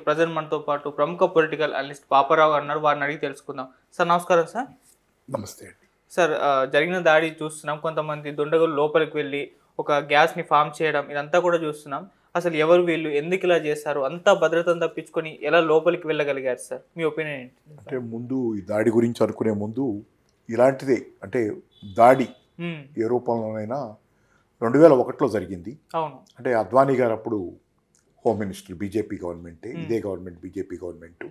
Present మనతో పాటు ప్రముఖ పొలిటికల్ అనలిస్ట్ పాపారావు అన్నారు. వారిని అడిగి తెలుసుకుందాం. సార్ నమస్కారం సార్. నమస్తే అండి. సార్ జరిగిన దాడి చూస్తున్నాం. కొంతమంది దుండగులు లోపలికి వెళ్ళి ఒక గ్యాస్ని ఫామ్ చేయడం ఇదంతా కూడా చూస్తున్నాం. అసలు ఎవరు వీళ్ళు, ఎందుకు ఇలా చేస్తారు, అంతా భద్రతను తప్పించుకొని ఎలా లోపలికి వెళ్ళగలిగారు సార్? మీ ఒపీనియన్ ఏంటి? అంటే ముందు ఈ దాడి గురించి అనుకునే ముందు ఇలాంటిదే అంటే దాడి ఏ రూపంలోనైనా 2001లో జరిగింది. అవును. అంటే అద్వానీ గారు అప్పుడు హోమ్ మినిస్టర్, బీజేపీ గవర్నమెంటే, ఇదే గవర్నమెంట్ బీజేపీ గవర్నమెంట్.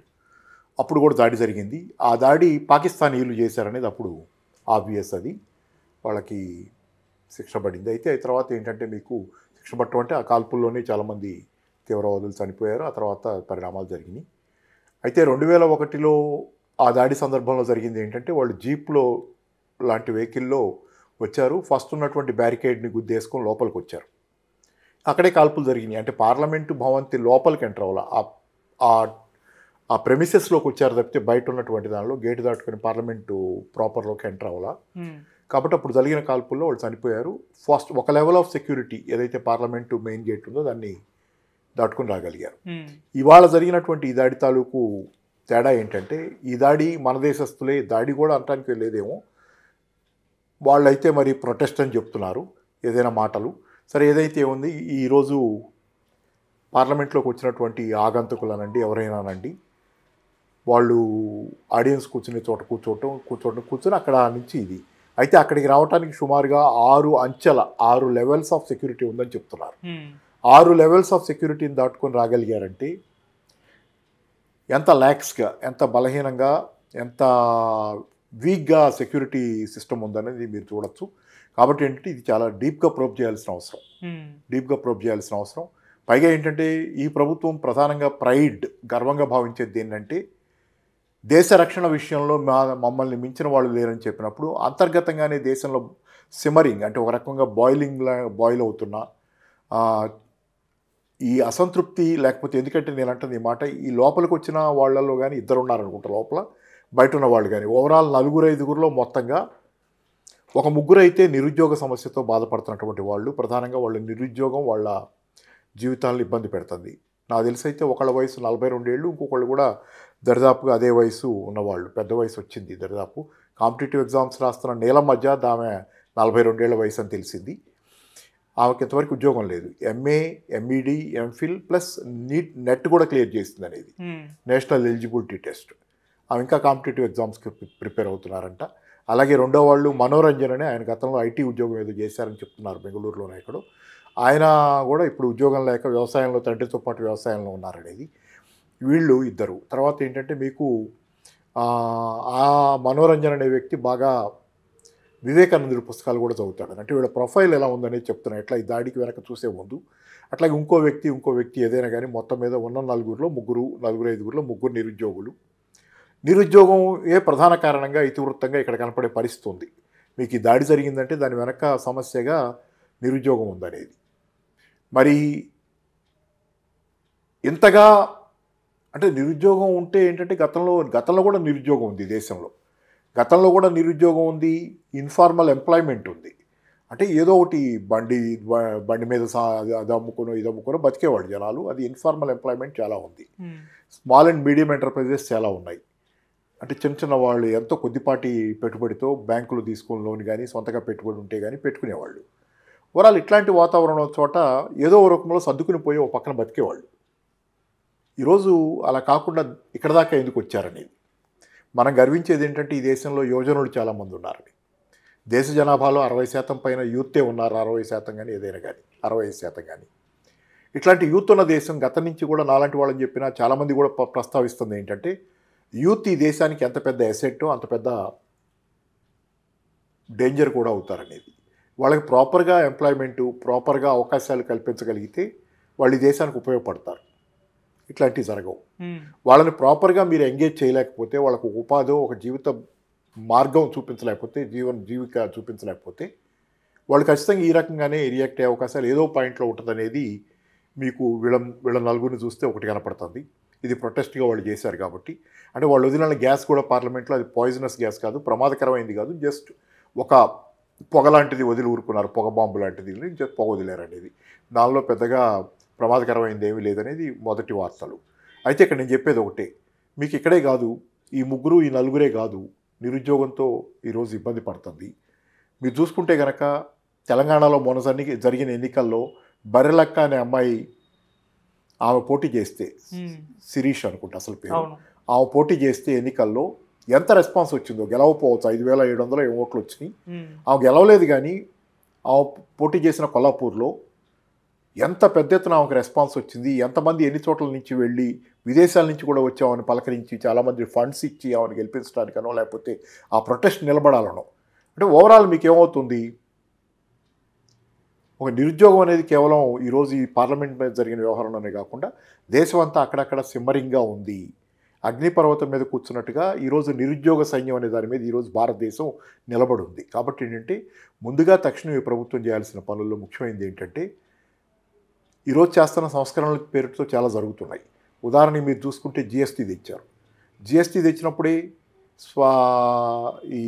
అప్పుడు కూడా దాడి జరిగింది. ఆ దాడి పాకిస్తానీయులు చేశారనేది అప్పుడు ఆబ్వియస్, అది వాళ్ళకి శిక్ష పడింది. అయితే తర్వాత ఏంటంటే మీకు శిక్ష పట్టడం అంటే ఆ కాల్పుల్లోనే చాలామంది తీవ్రవాదులు చనిపోయారు. ఆ తర్వాత పరిణామాలు జరిగినాయి. అయితే 2001లో ఆ దాడి సందర్భంలో జరిగింది ఏంటంటే వాళ్ళు జీప్లో లాంటి వెహికల్లో వచ్చారు. ఫస్ట్ ఉన్నటువంటి బ్యారికేడ్ని గుద్దేసుకొని లోపలికి వచ్చారు. అక్కడే కాల్పులు జరిగినాయి. అంటే పార్లమెంటు భవంతి లోపలికి ఎంటర్ అవ్వాలి, ఆ ప్రెమిసెస్లోకి వచ్చారు తప్పితే బయట ఉన్నటువంటి దానిలో గేటు దాటుకొని పార్లమెంటు ప్రాపర్లోకి ఎంటర్ అవ్వాలా. కాబట్టి అప్పుడు జరిగిన కాల్పుల్లో వాళ్ళు చనిపోయారు. ఫస్ట్ ఒక లెవెల్ ఆఫ్ సెక్యూరిటీ ఏదైతే పార్లమెంటు మెయిన్ గేట్ ఉందో దాన్ని దాటుకొని రాగలిగారు. ఇవాళ జరిగినటువంటి ఈ దాడి తాలూకు తేడా ఏంటంటే ఈ దాడి మన దేశస్తులే, దాడి కూడా అనటానికి లేదేమో, వాళ్ళైతే మరి ప్రొటెస్ట్ అని చెప్తున్నారు ఏదైనా మాటలు. సరే ఏదైతే ఉంది, ఈరోజు పార్లమెంట్లోకి వచ్చినటువంటి ఆగంతకులనండి ఎవరైనానండి, వాళ్ళు ఆడియన్స్ కూర్చునే చోట కూర్చొని అక్కడ నుంచి ఇది అయితే అక్కడికి రావడానికి సుమారుగా 6 లెవెల్స్ ఆఫ్ సెక్యూరిటీ ఉందని చెప్తున్నారు. 6 లెవెల్స్ ఆఫ్ సెక్యూరిటీని దాటుకొని రాగలిగారంటే ఎంత ల్యాక్స్గా, ఎంత బలహీనంగా, ఎంత వీక్గా సెక్యూరిటీ సిస్టమ్ ఉందనేది మీరు చూడొచ్చు. కాబట్టి ఏంటంటే ఇది చాలా డీప్గా ప్రోబ్ చేయాల్సిన అవసరం. పైగా ఏంటంటే ఈ ప్రభుత్వం ప్రధానంగా గర్వంగా భావించేది ఏంటంటే దేశ రక్షణ విషయంలో మమ్మల్ని మించిన వాళ్ళు లేరని చెప్పినప్పుడు అంతర్గతంగానే దేశంలో సిమరింగ్ అంటే ఒక రకంగా బాయిల్ అవుతున్న ఈ అసంతృప్తి, లేకపోతే ఎందుకంటే నేను అంటుంది ఈ మాట, ఈ లోపలికి వచ్చిన వాళ్ళల్లో కానీ 2 ఉన్నారనుకుంటా లోపల, బయట ఉన్న వాళ్ళు కానీ ఓవరాల్ 4-5 మొత్తంగా ఒక 3 అయితే నిరుద్యోగ సమస్యతో బాధపడుతున్నటువంటి వాళ్ళు. ప్రధానంగా వాళ్ళ నిరుద్యోగం వాళ్ళ జీవితాలను ఇబ్బంది పెడుతుంది. నాకు తెలిసి అయితే ఒకళ్ళ వయసు 42 ఏళ్ళు, ఇంకొకళ్ళు కూడా దరిదాపుగా అదే వయసు ఉన్నవాళ్ళు, పెద్ద వయసు వచ్చింది దరిదాపు. కాంపిటేటివ్ ఎగ్జామ్స్ రాస్తున్న నీలం మధ్య ఆమె 42 ఏళ్ల వయసు అని తెలిసింది. ఆమెకి ఇంతవరకు ఉద్యోగం లేదు. MA, MEd, MPhil plus net కూడా క్లియర్ చేసింది అనేది నేషనల్ ఎలిజిబిలిటీ టెస్ట్. ఆమె ఇంకా కాంపిటేటివ్ ఎగ్జామ్స్కి ప్రిపేర్ అవుతున్నారంట. అలాగే రెండో వాళ్ళు మనోరంజన్ అని, ఆయన గతంలో ఐటీ ఉద్యోగం ఏదో చేశారని చెప్తున్నారు బెంగళూరులోనే ఎక్కడో. ఆయన కూడా ఇప్పుడు ఉద్యోగం లేక వ్యవసాయంలో, తండ్రితో పాటు వ్యవసాయంలో ఉన్నారనేది. వీళ్ళు 2. తర్వాత ఏంటంటే మీకు ఆ మనోరంజన్ అనే వ్యక్తి బాగా వివేకానందుడి పుస్తకాలు కూడా చదువుతాడు. అంటే వీళ్ళ ప్రొఫైల్ ఎలా ఉందనేది చెప్తున్నాను, ఎట్లా ఈ దాడికి వెనక చూసే ముందు. అట్లాగే ఇంకో వ్యక్తి ఏదైనా కానీ మొత్తం మీద ఉన్న 4-5 నిరుద్యోగులు. నిరుద్యోగం ప్రధాన కారణంగా ఇతివృత్తంగా ఇక్కడ కనపడే పరిస్థితి ఉంది. మీకు ఈ దాడి జరిగిందంటే దాని వెనక సమస్యగా నిరుద్యోగం ఉందనేది. మరి ఇంతగా అంటే నిరుద్యోగం ఉంటే ఏంటంటే గతంలో కూడా నిరుద్యోగం ఉంది దేశంలో. గతంలో కూడా నిరుద్యోగం ఉంది, ఇన్ఫార్మల్ ఎంప్లాయ్మెంట్ ఉంది. అంటే ఏదో ఒకటి బండి మీద అది అమ్ముకునో ఇది అమ్ముకునో బతికేవాళ్ళు జనాలు. అది ఇన్ఫార్మల్ ఎంప్లాయ్మెంట్ చాలా ఉంది. స్మాల్ అండ్ మీడియం ఎంటర్ప్రైజెస్ చాలా ఉన్నాయి. అంటే చిన్న వాళ్ళు ఎంతో కొద్దిపాటి పెట్టుబడితో బ్యాంకులు తీసుకుని లోన్ కానీ సొంతగా పెట్టుబడి ఉంటే కానీ పెట్టుకునేవాళ్ళు. ఓవరాల్ ఇట్లాంటి వాతావరణం చోట ఏదో ఒక రూపంలో సర్దుకుని పోయి ఒక పక్కన బతికేవాళ్ళు. ఈరోజు అలా కాకుండా ఇక్కడ దాకా ఎందుకు వచ్చారనేది మనం గర్వించేది ఏంటంటే ఈ దేశంలో యువజనులు చాలామంది ఉన్నారని. దేశ జనాభాలో 60% పైన యూతే ఉన్నారు. 60% కానీ ఏదైనా కానీ 65% కానీ. ఇట్లాంటి యూత్ ఉన్న దేశం గతం నుంచి కూడా నాలాంటి వాళ్ళని చెప్పినా చాలామంది కూడా ప్రస్తావిస్తుంది ఏంటంటే యూత్ ఈ దేశానికి ఎంత పెద్ద అసెట్టో అంత పెద్ద డేంజర్ కూడా అవుతారనేది. వాళ్ళకి ప్రాపర్గా ఎంప్లాయ్మెంటు, ప్రాపర్గా అవకాశాలు కల్పించగలిగితే వాళ్ళు ఈ దేశానికి ఉపయోగపడతారు. ఇట్లాంటివి జరగవు. వాళ్ళని ప్రాపర్గా మీరు ఎంగేజ్ చేయలేకపోతే, వాళ్ళకు ఉపాధి, ఒక జీవిత మార్గం చూపించలేకపోతే, జీవిక చూపించలేకపోతే వాళ్ళు ఖచ్చితంగా ఈ రకంగానే రియాక్ట్ అయ్యే అవకాశాలు ఏదో పాయింట్లో ఉంటుందనేది మీకు వీళ్ళ నలుగురిని చూస్తే ఒకటి కనపడుతుంది. ఇది ప్రొటెస్ట్గా వాళ్ళు చేశారు కాబట్టి. అంటే వాళ్ళు వదిలిన గ్యాస్ కూడా పార్లమెంట్లో అది పాయిజనస్ గ్యాస్ కాదు, ప్రమాదకరమైంది కాదు, జస్ట్ ఒక పొగ లాంటిది వదిలి ఊరుకున్నారు, పొగ బాంబు లాంటిది జస్ట్ పొగ వదిలేరు అనేది. దానిలో పెద్దగా ప్రమాదకరమైనది ఏమీ లేదనేది మొదటి వార్తలు. అయితే ఇక్కడ నేను చెప్పేది ఒకటే, మీకు ఇక్కడే కాదు, ఈ ముగ్గురు ఈ నలుగురే కాదు నిరుద్యోగంతో ఈరోజు ఇబ్బంది పడుతుంది. మీరు చూసుకుంటే కనుక తెలంగాణలో మొన్న జరిగిన ఎన్నికల్లో బర్రెలక్క అనే అమ్మాయి ఆమె పోటీ చేస్తే, శిరీష్ అనుకుంటా అసలు పేరు, ఆమె పోటీ చేస్తే ఎన్నికల్లో ఎంత రెస్పాన్స్ వచ్చిందో, గెలవపోవచ్చు 5,700 ఓట్లు వచ్చినాయి. ఆమె గెలవలేదు, కానీ ఆమె పోటీ చేసిన కొల్లాపూర్లో ఎంత పెద్ద ఎత్తున ఆమెకు రెస్పాన్స్ వచ్చింది. ఎంతమంది ఎన్ని చోట్ల నుంచి వెళ్ళి విదేశాల నుంచి కూడా వచ్చి ఆమెను పలకరించి చాలామంది ఫండ్స్ ఇచ్చి ఆమెను గెలిపించడానికనో లేకపోతే ఆ ప్రొటెస్ట్ నిలబడాలనో. అంటే ఓవరాల్ మీకు ఏమవుతుంది, ఒక నిరుద్యోగం అనేది కేవలం ఈరోజు ఈ పార్లమెంట్ మీద జరిగిన వ్యవహారంలోనే కాకుండా దేశం అంతా అక్కడక్కడ సిమ్మరింగ్గా ఉంది. అగ్నిపర్వతం మీద కూర్చున్నట్టుగా ఈరోజు నిరుద్యోగ సైన్యం అనే దాని మీద ఈరోజు భారతదేశం నిలబడి ఉంది. కాబట్టి ఏంటంటే ముందుగా తక్షణం ఈ ప్రభుత్వం చేయాల్సిన పనుల్లో ముఖ్యమైనది ఏంటంటే, ఈరోజు చేస్తున్న సంస్కరణల పేరుతో చాలా జరుగుతున్నాయి. ఉదాహరణకి మీరు చూసుకుంటే జిఎస్టీ తెచ్చారు. జిఎస్టీ తెచ్చినప్పుడే ఈ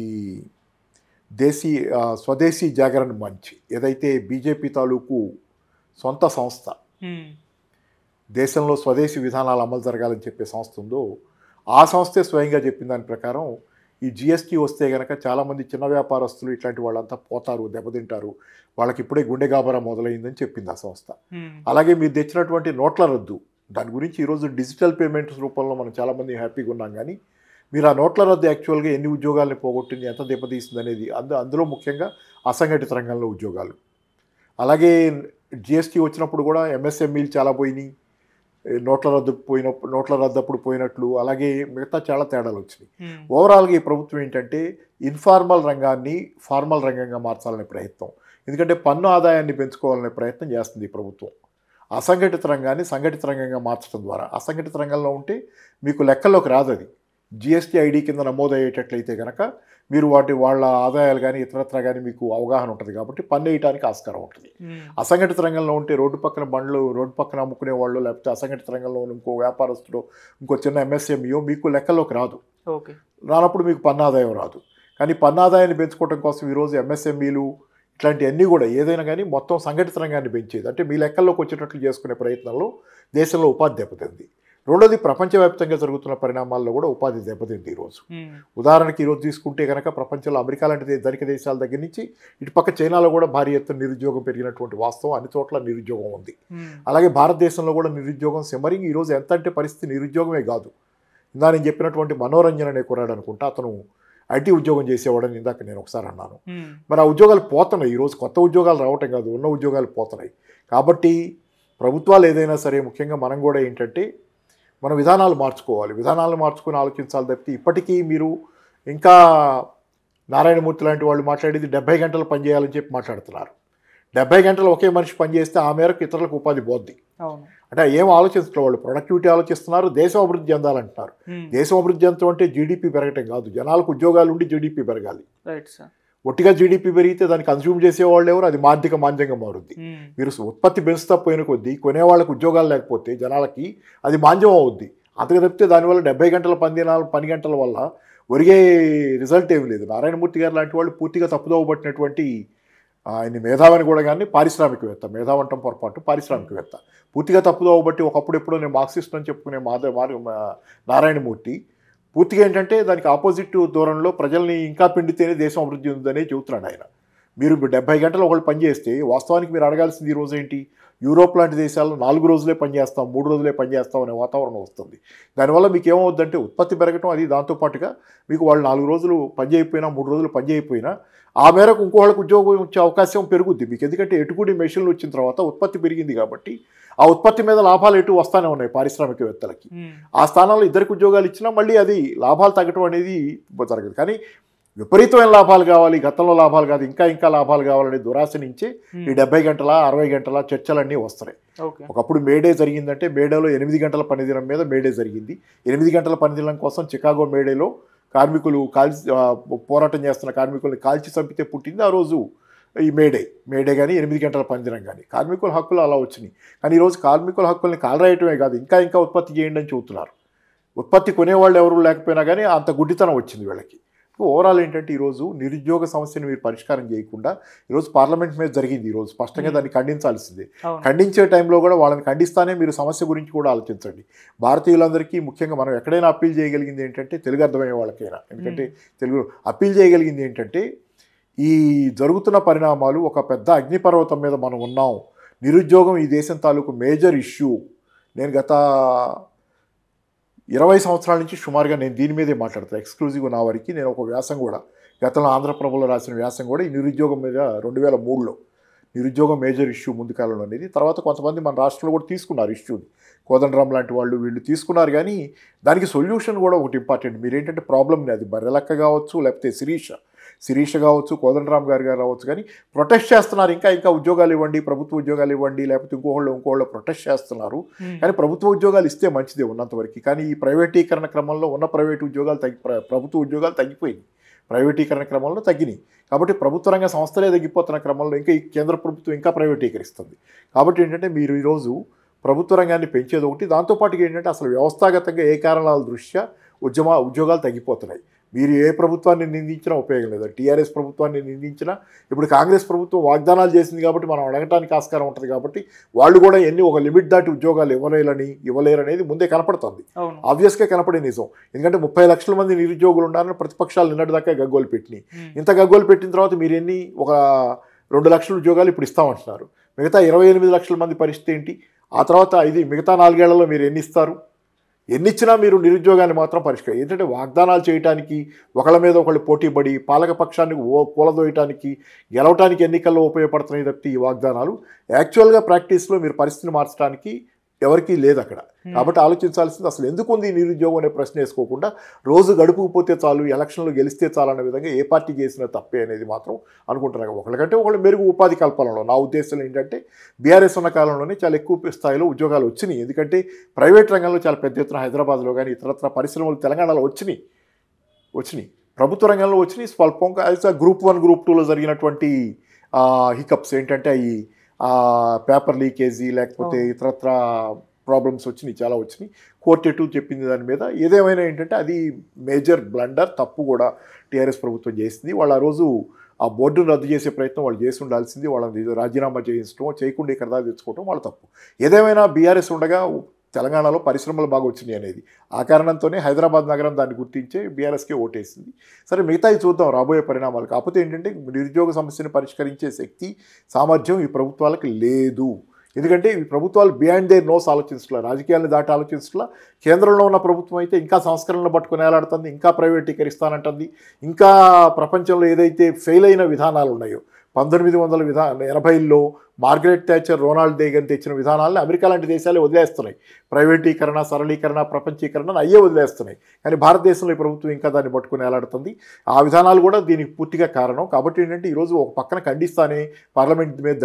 స్వదేశీ జాగరణ మంచి ఏదైతే బీజేపీ తాలూకు సొంత సంస్థ, దేశంలో స్వదేశీ విధానాలు అమలు జరగాలని చెప్పే సంస్థ ఉందో, ఆ సంస్థే స్వయంగా చెప్పిన దాని ప్రకారం ఈ జిఎస్టీ వస్తే కనుక చాలామంది చిన్న వ్యాపారస్తులు ఇట్లాంటి వాళ్ళంతా పోతారు, దెబ్బతింటారు, వాళ్ళకి ఇప్పుడే గుండె గాబరా మొదలైందని చెప్పింది ఆ సంస్థ. అలాగే మీరు తెచ్చినటువంటి నోట్ల రద్దు, దాని గురించి ఈరోజు డిజిటల్ పేమెంట్స్ రూపంలో మనం చాలామంది హ్యాపీగా ఉన్నాం, కానీ మీరు ఆ నోట్ల రద్దు యాక్చువల్గా ఎన్ని ఉద్యోగాలని పోగొట్టింది, ఎంత దెబ్బతీస్తుంది అనేది అందులో ముఖ్యంగా అసంఘటిత రంగంలో ఉద్యోగాలు. అలాగే జిఎస్టీ వచ్చినప్పుడు కూడా ఎంఎస్ఎంఈలు చాలా పోయినాయి, నోట్ల రద్దు అప్పుడు పోయినట్లు, అలాగే మిగతా చాలా తేడాలు వచ్చినాయి. ఓవరాల్గా ఈ ప్రభుత్వం ఏంటంటే ఇన్ఫార్మల్ రంగాన్ని ఫార్మల్ రంగంగా మార్చాలనే ప్రయత్నం, ఎందుకంటే పన్ను ఆదాయాన్ని పెంచుకోవాలనే ప్రయత్నం చేస్తుంది ఈ ప్రభుత్వం. అసంఘటిత రంగాన్ని సంఘటిత రంగంగా మార్చడం ద్వారా, అసంఘటిత రంగంలో ఉంటే మీకు లెక్కల్లోకి రాదు. అది జిఎస్టీ ఐడి కింద నమోదయ్యేటట్లయితే కనుక మీరు వాళ్ళ ఆదాయాలు కానీ ఇతరత్ర కానీ మీకు అవగాహన ఉంటుంది, కాబట్టి పన్ను వేయడానికి ఆస్కారం ఉంటుంది. అసంఘటిత రంగంలో ఉంటే రోడ్డు పక్కన బండ్లు, రోడ్డు పక్కన అమ్ముకునే వాళ్ళు, లేకపోతే అసంఘటిత రంగంలో ఇంకో వ్యాపారస్తుడు, ఇంకో చిన్న ఎంఎస్ఎంఈఓ మీకు లెక్కల్లోకి రాదు. రానప్పుడు మీకు పన్ను ఆదాయం రాదు. కానీ పన్ను ఆదాయాన్ని పెంచుకోవడం కోసం ఈరోజు ఎంఎస్ఎంఈలు ఇట్లాంటివన్నీ కూడా ఏదైనా కానీ మొత్తం సంఘటిత రంగాన్ని పెంచేది, అంటే మీ లెక్కల్లోకి వచ్చేటట్లు చేసుకునే ప్రయత్నంలో దేశంలో ఉపాధి దెబ్బతింది. రెండోది, ప్రపంచవ్యాప్తంగా జరుగుతున్న పరిణామాల్లో కూడా ఉపాధి దెబ్బతింది ఈరోజు. ఉదాహరణకి ఈరోజు తీసుకుంటే కనుక ప్రపంచంలో అమెరికా లాంటి ధనిక దేశాల దగ్గర నుంచి ఇటుపక్క చైనాలో కూడా భారీ ఎత్తున నిరుద్యోగం పెరిగినటువంటి వాస్తవం, అన్ని చోట్ల నిరుద్యోగం ఉంది. అలాగే భారతదేశంలో కూడా నిరుద్యోగం సిమ్మరింగ్. ఈరోజు ఎంత అంటే పరిస్థితి నిరుద్యోగమే కాదు, ఇందా నేను చెప్పినటువంటి మనోరంజన్ అనే కుర్రాడు అనుకుంటా, అతను ఐటీ ఉద్యోగం చేసేవాడని ఇందాక నేను ఒకసారి అన్నాను. మరి ఆ ఉద్యోగాలు పోతున్నాయి, ఈరోజు కొత్త ఉద్యోగాలు రావటం కాదు, ఉన్న ఉద్యోగాలు పోతున్నాయి. కాబట్టి ప్రభుత్వాలు ఏదైనా సరే, ముఖ్యంగా మనం కూడా ఏంటంటే మన విధానాలు మార్చుకోవాలి, విధానాలు మార్చుకొని ఆలోచించాలి తప్పితే ఇప్పటికీ మీరు ఇంకా నారాయణమూర్తి లాంటి వాళ్ళు మాట్లాడేది 70 గంటలు పనిచేయాలని చెప్పి మాట్లాడుతున్నారు. 70 గంటలు ఒకే మనిషి పనిచేస్తే ఆ మేరకు ఇతరులకు ఉపాధి పోద్ది. అంటే ఏం ఆలోచిస్తున్నారు వాళ్ళు, ప్రొడక్టివిటీ ఆలోచిస్తున్నారు, దేశం అభివృద్ధి చెందాలంటున్నారు. దేశం అభివృద్ధి చెందడం అంటే జీడిపి పెరగటం కాదు, జనాలకు ఉద్యోగాలు ఉండి జీడిపి పెరగాలి. ఒట్టిగా జీడిపి పెరిగితే దాన్ని కన్స్యూమ్ చేసేవాళ్ళు ఎవరు, అది ఆర్థిక మాంద్యంగా మారుద్ది. మీరు ఉత్పత్తి పెంచుతా పోయిన కొద్దీ కొనేవాళ్ళకి ఉద్యోగాలు లేకపోతే జనాలకి అది మాంద్యం అవుద్ది. అంతగా తప్పితే దానివల్ల 70 గంటల పని గంటల వల్ల ఒరిగే రిజల్ట్ ఏమి లేదు. నారాయణమూర్తి గారు లాంటి వాళ్ళు పూర్తిగా తప్పుదోవ పట్టినటువంటి ఆయన మేధావని కూడా కానీ పారిశ్రామికవేత్త, మేధావంటం పొరపాటు, పారిశ్రామికవేత్త పూర్తిగా తప్పుదోవ బట్టి ఒకప్పుడు ఎప్పుడో నేను మార్క్సిస్ట్ అని చెప్పుకునే నారాయణమూర్తి పూర్తిగా ఏంటంటే దానికి ఆపోజిట్ దూరంలో ప్రజల్ని ఇంకా పిండితేనే దేశం అభివృద్ధి ఉందనే చెబుతున్నాడు ఆయన. మీరు 70 గంటలు ఒకళ్ళు పనిచేస్తే వాస్తవానికి మీరు అడగాల్సింది ఈరోజు ఏంటి, యూరోప్ లాంటి దేశాల్లో 4 రోజులే పనిచేస్తాం, 3 రోజులే పనిచేస్తాం అనే వాతావరణం వస్తుంది. దానివల్ల మీకు ఏమవుద్దంటే ఉత్పత్తి పెరగటం, అది దాంతోపాటుగా మీకు వాళ్ళు 4 రోజులు పని చేయకపోయినా 3 రోజులు పని చేయకపోయినా ఆ మేరకు ఇంకోళ్ళకి ఉద్యోగం వచ్చే అవకాశం పెరుగుద్ది మీకు. ఎందుకంటే ఎటుకుడి మెషిన్లు వచ్చిన తర్వాత ఉత్పత్తి పెరిగింది కాబట్టి ఆ ఉత్పత్తి మీద లాభాలు ఎటు వస్తానే ఉన్నాయి పారిశ్రామికవేత్తలకి. ఆ స్థానంలో ఇద్దరికి ఉద్యోగాలు ఇచ్చినా మళ్ళీ అది లాభాలు తగ్గటం అనేది జరగదు. కానీ విపరీతమైన లాభాలు కావాలి, గతంలో లాభాలు కాదు ఇంకా ఇంకా లాభాలు కావాలనే దురాశ నుంచే ఈ 70 గంటల 60 గంటల చర్చలన్నీ వస్తున్నాయి. ఒకప్పుడు మేడే జరిగిందంటే మేడేలో 8 గంటల పనిదినం మీద మేడే జరిగింది. 8 గంటల పనిదినం కోసం చికాగో మేడేలో కార్మికులు పోరాటం చేస్తున్న కార్మికుల్ని కాల్చి చంపితే పుట్టింది ఆ రోజు ఈ మేడే కానీ 8 గంటల పనిదినం కానీ. కార్మికుల హక్కులు అలా వచ్చినాయి. కానీ ఈరోజు కార్మికుల హక్కుల్ని కాలరాయటమే కాదు, ఇంకా ఇంకా ఉత్పత్తి చేయండి అని చెబుతున్నారు. ఉత్పత్తి కొనేవాళ్ళు ఎవరు లేకపోయినా కానీ అంత గుడ్డితనం వచ్చింది వీళ్ళకి. ఓవరాల్ ఏంటంటే ఈరోజు నిరుద్యోగ సమస్యను మీరు పరిష్కారం చేయకుండా ఈరోజు పార్లమెంట్ మీద జరిగింది, ఈరోజు స్పష్టంగా దాన్ని ఖండించాల్సిందే. ఖండించే టైంలో కూడా వాళ్ళని ఖండిస్తానే మీరు సమస్య గురించి కూడా ఆలోచించండి. భారతీయులందరికీ ముఖ్యంగా మనం ఎక్కడైనా అప్పీల్ చేయగలిగింది ఏంటంటే, తెలుగు అర్థమయ్యే వాళ్ళకైనా, ఎందుకంటే తెలుగు అప్పీల్ చేయగలిగింది ఏంటంటే, ఈ జరుగుతున్న పరిణామాలు ఒక పెద్ద అగ్నిపర్వతం మీద మనం ఉన్నాం. నిరుద్యోగం ఈ దేశం తాలూకు మేజర్ ఇష్యూ. నేను గత 20 సంవత్సరాల నుంచి సుమారుగా నేను దీని మీదే మాట్లాడతాను. ఎక్స్క్లూజివ్గా నా వరకు నేను ఒక వ్యాసం కూడా గతంలో ఆంధ్రప్రభలో రాసిన వ్యాసం కూడా ఈ నిరుద్యోగం మీద 2003లో నిరుద్యోగం మేజర్ ఇష్యూ ముందు కాలంలో అనేది. తర్వాత కొంతమంది మన రాష్ట్రంలో కూడా తీసుకున్నారు ఇష్యూని, కోదండరామ్ లాంటి వాళ్ళు వీళ్ళు తీసుకున్నారు. కానీ దానికి సొల్యూషన్ కూడా ఒకటి ఇంపార్టెంట్. మీరేంటంటే ప్రాబ్లమ్ని, అది బర్రెలక్క కావచ్చు, లేకపోతే శిరీష కావచ్చు, కోదండరామ్ గారు కావచ్చు, కానీ ప్రొటెస్ట్ చేస్తున్నారు. ఇంకా ఉద్యోగాలు ఇవ్వండి, ప్రభుత్వ ఉద్యోగాలు ఇవ్వండి, లేకపోతే ఇంకోళ్ళు ప్రొటెస్ట్ చేస్తున్నారు. కానీ ప్రభుత్వ ఉద్యోగాలు ఇస్తే మంచిదే ఉన్నంతవరకు. కానీ ఈ ప్రైవేటీకరణ క్రమంలో ఉన్న ప్రైవేటు ఉద్యోగాలు ప్రభుత్వ ఉద్యోగాలు తగ్గిపోయింది, ప్రైవేటీకరణ క్రమంలో తగ్గినాయి. కాబట్టి ప్రభుత్వ రంగ సంస్థలే తగ్గిపోతున్న క్రమంలో ఇంకా ఈ కేంద్ర ప్రభుత్వం ఇంకా ప్రైవేటీకరిస్తుంది. కాబట్టి ఏంటంటే మీరు ఈరోజు ప్రభుత్వ రంగాన్ని పెంచేది ఒకటి, దాంతోపాటుగా ఏంటంటే అసలు వ్యవస్థాగతంగా ఏ కారణాల దృష్ట్యా ఉద్యోగాలు తగ్గిపోతున్నాయి. మీరు ఏ ప్రభుత్వాన్ని నిందించినా ఉపయోగం లేదు. టీఆర్ఎస్ ప్రభుత్వాన్ని నిందించినా, ఇప్పుడు కాంగ్రెస్ ప్రభుత్వం వాగ్దానాలు చేసింది కాబట్టి మనం అడగటానికి ఆస్కారం ఉంటుంది. కాబట్టి వాళ్ళు కూడా ఒక లిమిట్ దాటి ఉద్యోగాలు ఇవ్వలేరనేది ముందే కనపడుతుంది, ఆబ్వియస్గా కనపడే నిజం. ఎందుకంటే 30 లక్షల మంది నిరుద్యోగులు ఉన్నారని ప్రతిపక్షాలు నిన్నటిదాకా గగ్గోలు పెట్టినాయి. ఇంత గగ్గోలు పెట్టిన తర్వాత మీరు ఒక 2 లక్షల ఉద్యోగాలు ఇప్పుడు ఇస్తామంటున్నారు. మిగతా 28 లక్షల మంది పరిస్థితి ఏంటి? ఆ తర్వాత మిగతా 4 ఏళ్లలో మీరు ఎన్ని ఇస్తారు? ఎన్నిచ్చినా మీరు నిరుద్యోగాన్ని మాత్రం పరిష్కారం. ఏంటంటే వాగ్దానాలు చేయడానికి, ఒకళ్ళ మీద ఒకళ్ళు పోటీపడి పాలకపక్షాన్ని కూలదోయటానికి, గెలవటానికి ఎన్నికల్లో ఉపయోగపడుతున్నాయి తప్పితే ఈ వాగ్దానాలు యాక్చువల్గా ప్రాక్టీస్లో మీరు పరిస్థితిని మార్చడానికి ఎవరికీ లేదు అక్కడ. కాబట్టి ఆలోచించాల్సింది అసలు ఎందుకు ఉంది నిరుద్యోగం అనే ప్రశ్న వేసుకోకుండా రోజు గడుపుకుపోతే చాలు, ఎలక్షన్లో గెలిస్తే చాలు అనే విధంగా ఏ పార్టీ చేసినా తప్పే అనేది మాత్రం అనుకుంటున్నారు. ఒకళ్ళకంటే ఒకళ్ళు మెరుగు ఉపాధి కల్పనలో నా ఉద్దేశం ఏంటంటే, బీఆర్ఎస్ ఉన్న కాలంలోనే చాలా ఎక్కువ స్థాయిలో ఉద్యోగాలు వచ్చినాయి. ఎందుకంటే ప్రైవేట్ రంగంలో చాలా పెద్ద ఎత్తున హైదరాబాద్లో కానీ ఇతరత్ర పరిశ్రమలు తెలంగాణలో వచ్చినాయి. ప్రభుత్వ రంగంలో వచ్చినాయి స్వల్పంగా. గ్రూప్ 1 గ్రూప్ 2లో జరిగినటువంటి హికప్స్ ఏంటంటే పేపర్ లీకేజీ, లేకపోతే ఇతరత్ర ప్రాబ్లమ్స్ చాలా వచ్చినాయి. కోర్టు ఎటు చెప్పింది దాని మీద. ఏదేమైనా ఏంటంటే అది మేజర్ బ్లండర్, తప్పు కూడా టీఆర్ఎస్ ప్రభుత్వం చేసింది. వాళ్ళు ఆ రోజు ఆ బోర్డును రద్దు చేసే ప్రయత్నం వాళ్ళు చేసి ఉండాల్సింది. వాళ్ళని రాజీనామా చేయించడం, చేయకుండా ఇక్కడ దాకా తెచ్చుకోవడం వాళ్ళ తప్పు. ఏదేమైనా బీఆర్ఎస్ ఉండగా తెలంగాణలో పరిశ్రమలు బాగా వచ్చినాయి అనేది ఆ కారణంతోనే హైదరాబాద్ నగరం దాన్ని గుర్తించే బీఆర్ఎస్కే ఓటేసింది. సరే, మిగతాయి చూద్దాం రాబోయే పరిణామాలు. కాకపోతే ఏంటంటే నిరుద్యోగ సమస్యను పరిష్కరించే శక్తి, సామర్థ్యం ఈ ప్రభుత్వాలకు లేదు. ఎందుకంటే ఈ ప్రభుత్వాలు బియాండ్ దేర్ నోస్ ఆలోచించట్లా, రాజకీయాలను దాటి ఆలోచించట్లా. కేంద్రంలో ఉన్న ప్రభుత్వం అయితే ఇంకా సంస్కరణలు పట్టుకుని వేలాడుతుంది, ఇంకా ప్రైవేటీకరిస్తానంటుంది, ఇంకా ప్రపంచంలో ఏదైతే ఫెయిల్ అయిన విధానాలు ఉన్నాయో 1980లో మార్గరెట్ థాచర్, రొనాల్డ్ రేగన్ తెచ్చిన విధానాలను అమెరికా లాంటి దేశాలే వదిలేస్తున్నాయి. ప్రైవేటీకరణ, సరళీకరణ, ప్రపంచీకరణ అయ్యే వదిలేస్తున్నాయి. కానీ భారతదేశంలో ఈ ప్రభుత్వం ఇంకా దాన్ని పట్టుకుని వేలాడుతుంది. ఆ విధానాలు కూడా దీనికి పూర్తిగా కారణం. కాబట్టి ఏంటంటే ఈరోజు ఒక పక్కన ఖండిస్తానే పార్లమెంట్ మీద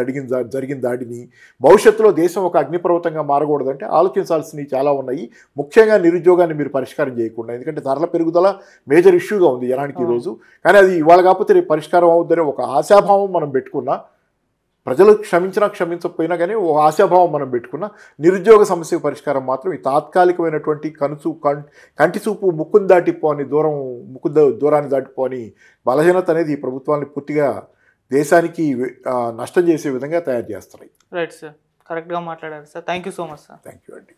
జరిగిన దాడిని భవిష్యత్తులో దేశం ఒక అగ్నిపర్వతంగా మారకూడదంటే ఆలోచించాల్సినవి చాలా ఉన్నాయి. ముఖ్యంగా నిరుద్యోగాన్ని మీరు పరిష్కారం చేయకుండా, ఎందుకంటే ధరల పెరుగుదల మేజర్ ఇష్యూగా ఉంది జనానికి ఈరోజు. కానీ అది ఇవాళ కాకపోతే రేపు పరిష్కారం అవుతుందనే ఒక ఆశాభావం మనం పెట్టుకున్నా, ప్రజలు క్షమించకపోయినా కానీ ఓ ఆశాభావం మనం పెట్టుకున్న నిరుద్యోగ సమస్యకు పరిష్కారం మాత్రం ఈ తాత్కాలికమైనటువంటి కంటి చూపు ముక్కును దాటిపోని దూరాన్ని దాటిపోని బలహీనత అనేది ఈ ప్రభుత్వాన్ని పూర్తిగా దేశానికి నష్టం చేసే విధంగా తయారు చేస్తున్నాయి. రైట్ సార్, కరెక్ట్గా మాట్లాడారు sir. Thank you so much sir. Thank you అండి.